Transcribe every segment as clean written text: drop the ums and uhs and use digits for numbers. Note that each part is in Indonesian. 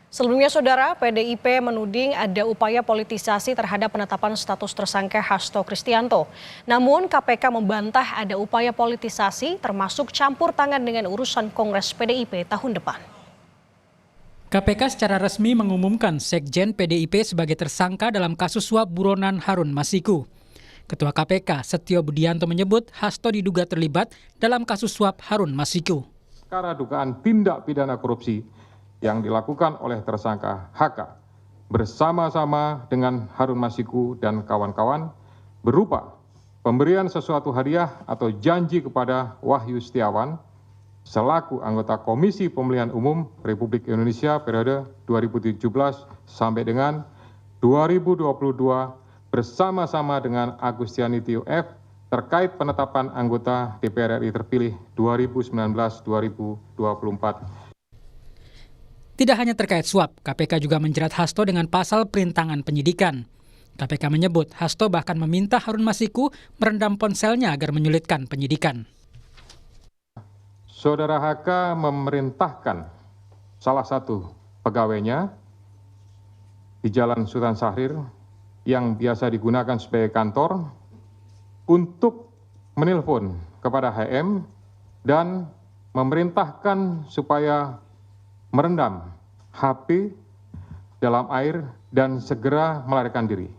Sebelumnya, Saudara, PDIP menuding ada upaya politisasi terhadap penetapan status tersangka Hasto Kristianto. Namun, KPK membantah ada upaya politisasi termasuk campur tangan dengan urusan Kongres PDIP tahun depan. KPK secara resmi mengumumkan Sekjen PDIP sebagai tersangka dalam kasus suap buronan Harun Masiku. Ketua KPK Setio Budianto menyebut Hasto diduga terlibat dalam kasus suap Harun Masiku. Perkara dugaan tindak pidana korupsi yang dilakukan oleh tersangka HK bersama-sama dengan Harun Masiku dan kawan-kawan berupa pemberian sesuatu hadiah atau janji kepada Wahyu Setiawan selaku anggota Komisi Pemilihan Umum Republik Indonesia periode 2017 sampai dengan 2022 bersama-sama dengan Agustiani Tio F terkait penetapan anggota DPR RI terpilih 2019-2024. Tidak hanya terkait suap, KPK juga menjerat Hasto dengan pasal perintangan penyidikan. KPK menyebut Hasto bahkan meminta Harun Masiku merendam ponselnya agar menyulitkan penyidikan. Saudara HK memerintahkan salah satu pegawainya di Jalan Sultan Syahrir yang biasa digunakan sebagai kantor untuk menelpon kepada HM dan memerintahkan supaya merendam HP dalam air dan segera melarikan diri.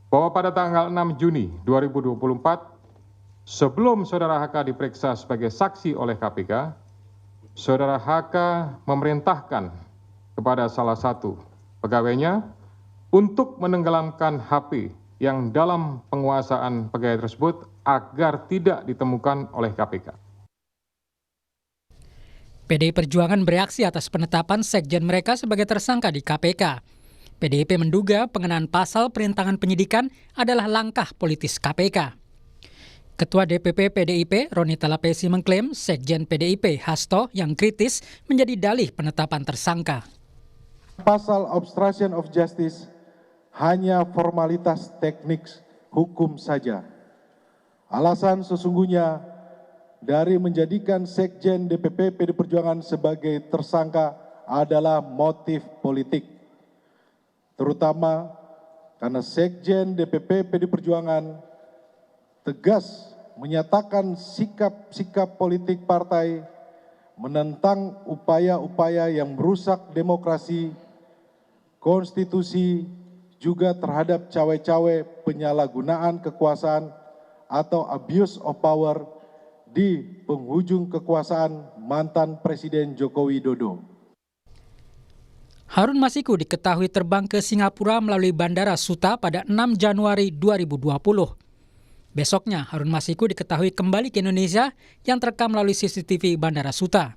Bahwa pada tanggal 6 Juni 2024, sebelum Saudara HK diperiksa sebagai saksi oleh KPK, Saudara HK memerintahkan kepada salah satu pegawainya untuk menenggelamkan HP yang dalam penguasaan pegawai tersebut agar tidak ditemukan oleh KPK. PDI Perjuangan bereaksi atas penetapan sekjen mereka sebagai tersangka di KPK. PDIP menduga pengenaan pasal perintangan penyidikan adalah langkah politis KPK. Ketua DPP PDIP, Roni Talapesi mengklaim sekjen PDIP, Hasto, yang kritis menjadi dalih penetapan tersangka. Pasal obstruction of justice hanya formalitas teknik hukum saja. Alasan sesungguhnya dari menjadikan sekjen DPP PD Perjuangan sebagai tersangka adalah motif politik. Terutama karena sekjen DPP PD Perjuangan tegas menyatakan sikap-sikap politik partai menentang upaya-upaya yang merusak demokrasi, konstitusi, juga terhadap cawe-cawe penyalahgunaan kekuasaan atau abuse of power di penghujung kekuasaan mantan Presiden Joko Widodo. Harun Masiku diketahui terbang ke Singapura melalui Bandara Suta pada 6 Januari 2020. Besoknya, Harun Masiku diketahui kembali ke Indonesia yang terekam melalui CCTV Bandara Suta.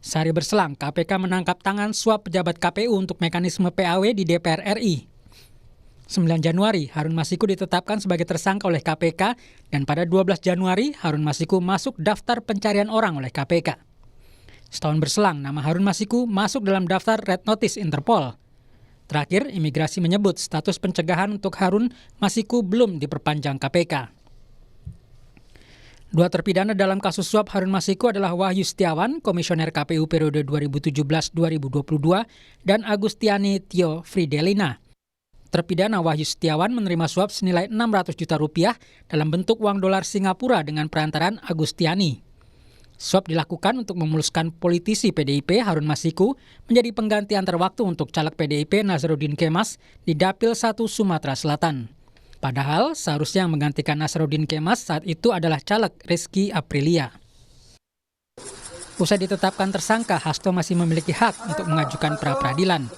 Sehari berselang, KPK menangkap tangan suap pejabat KPU untuk mekanisme PAW di DPR RI. 9 Januari, Harun Masiku ditetapkan sebagai tersangka oleh KPK dan pada 12 Januari, Harun Masiku masuk daftar pencarian orang oleh KPK. Setahun berselang, nama Harun Masiku masuk dalam daftar Red Notice Interpol. Terakhir, imigrasi menyebut status pencegahan untuk Harun Masiku belum diperpanjang KPK. Dua terpidana dalam kasus suap Harun Masiku adalah Wahyu Setiawan, Komisioner KPU periode 2017-2022, dan Agustiani Tio Fridelina. Terpidana Wahyu Setiawan menerima suap senilai 600 juta rupiah dalam bentuk uang dolar Singapura dengan perantaran Agustiani. Suap dilakukan untuk memuluskan politisi PDIP Harun Masiku menjadi pengganti antar waktu untuk caleg PDIP Nazarudin Kemas di Dapil 1 Sumatera Selatan. Padahal seharusnya yang menggantikan Nazarudin Kemas saat itu adalah caleg Rizky Aprilia. Usai ditetapkan tersangka, Hasto masih memiliki hak untuk mengajukan pra-peradilan.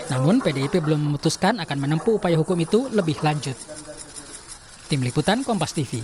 Namun PDIP belum memutuskan akan menempuh upaya hukum itu lebih lanjut. Tim Liputan Kompas TV.